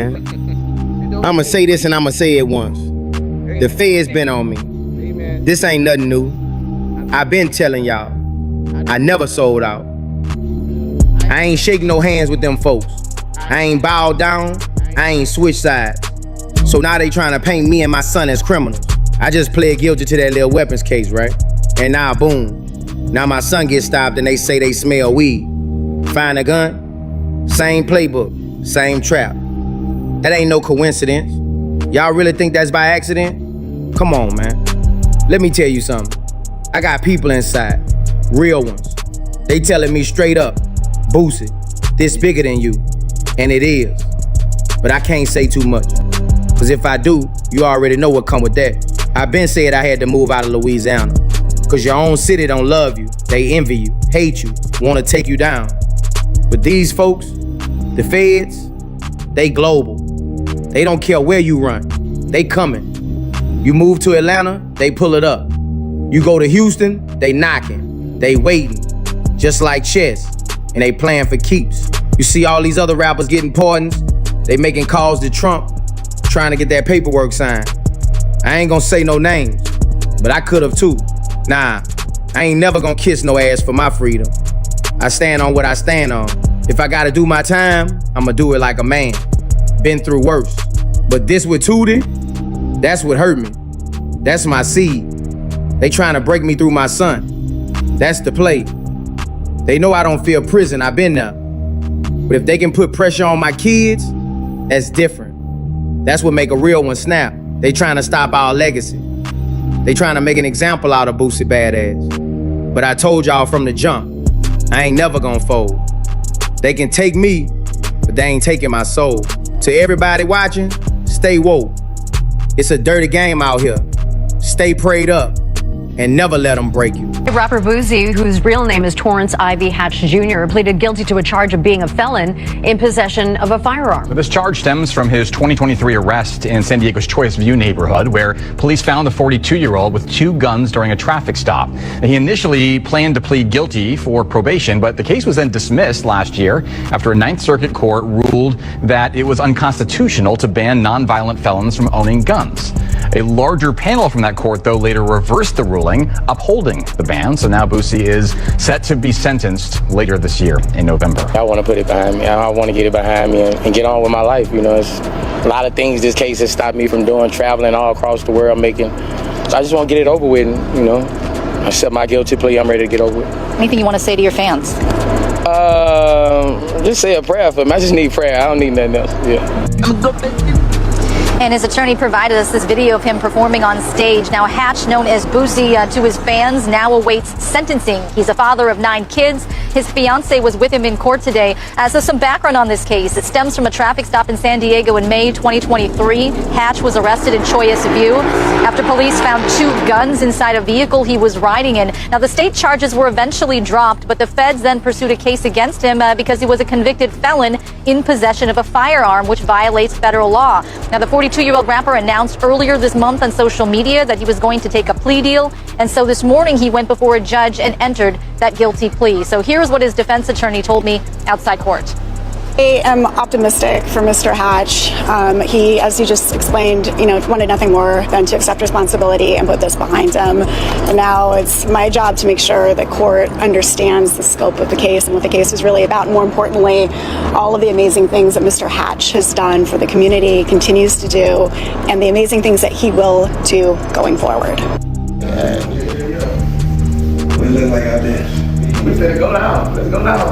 I'ma say this and I'ma say it once. The Fed's been on me. This ain't nothing new. I've been telling y'all, I never sold out. I ain't shaking no hands with them folks. I ain't bowed down, I ain't switched sides. So now they trying to paint me and my son as criminals. I just pled guilty to that little weapons case, right? And now boom, now my son gets stopped and they say they smell weed. Find a gun, same playbook, same trap. That ain't no coincidence. Y'all really think that's by accident? Come on, man. Let me tell you something. I got people inside, real ones. They telling me straight up, Boosie, this bigger than you. And it is. But I can't say too much. Cause if I do, you already know what come with that. I been said I had to move out of Louisiana. Cause your own city don't love you. They envy you, hate you, wanna take you down. But these folks, the feds, they global. They don't care where you run. They coming. You move to Atlanta, they pull it up. You go to Houston, they knocking. They waiting. Just like chess. And they playing for keeps. You see all these other rappers getting pardons. They making calls to Trump, trying to get that paperwork signed. I ain't gonna say no names, but I could've too. Nah, I ain't never gonna kiss no ass for my freedom. I stand on what I stand on. If I gotta do my time, I'ma do it like a man. Been through worse. But this with Tootie, that's what hurt me. That's my seed. They trying to break me through my son. That's the play. They know I don't fear prison, I've been there. But if they can put pressure on my kids, that's different. That's what make a real one snap. They trying to stop our legacy. They trying to make an example out of Boosie Badazz. But I told y'all from the jump, I ain't never gonna fold. They can take me, but they ain't taking my soul. To everybody watching, stay woke. It's a dirty game out here. Stay prayed up and never let them break you. Rapper Boosie, whose real name is Torrance Ivy Hatch Jr., pleaded guilty to a charge of being a felon in possession of a firearm. This charge stems from his 2023 arrest in San Diego's Choice View neighborhood, where police found the 42-year-old with 2 guns during a traffic stop. He initially planned to plead guilty for probation, but the case was then dismissed last year after a Ninth Circuit court ruled that it was unconstitutional to ban nonviolent felons from owning guns. A larger panel from that court, though, later reversed the ruling, upholding the ban. So now Boosie is set to be sentenced later this year in November. I want to put it behind me. I want to get it behind me and get on with my life. You know, it's a lot of things this case has stopped me from doing, traveling all across the world, making. So I just want to get it over with. And, you know, I accept my guilty plea. I'm ready to get over it. Anything you want to say to your fans? Just say a prayer for me. I just need prayer. I don't need nothing else. Yeah. And his attorney provided us this video of him performing on stage. Now, Hatch, known as Boosie to his fans, now awaits sentencing. He's a father of 9 kids. His fiance was with him in court today. So some background on this case. It stems from a traffic stop in San Diego in May 2023. Hatch was arrested in Choice View after police found 2 guns inside a vehicle he was riding in. Now, the state charges were eventually dropped, but the feds then pursued a case against him because he was a convicted felon in possession of a firearm, which violates federal law. Now, the 42-year-old rapper announced earlier this month on social media that he was going to take a plea deal. And so this morning he went before a judge and entered that guilty plea. So here's what his defense attorney told me outside court. I am optimistic for Mr. Hatch. He, as you just explained, wanted nothing more than to accept responsibility and put this behind him. And now it's my job to make sure the court understands the scope of the case and what the case is really about. And more importantly, all of the amazing things that Mr. Hatch has done for the community, continues to do, and the amazing things that he will do going forward. We look like our dad. We better go down. Let's go down.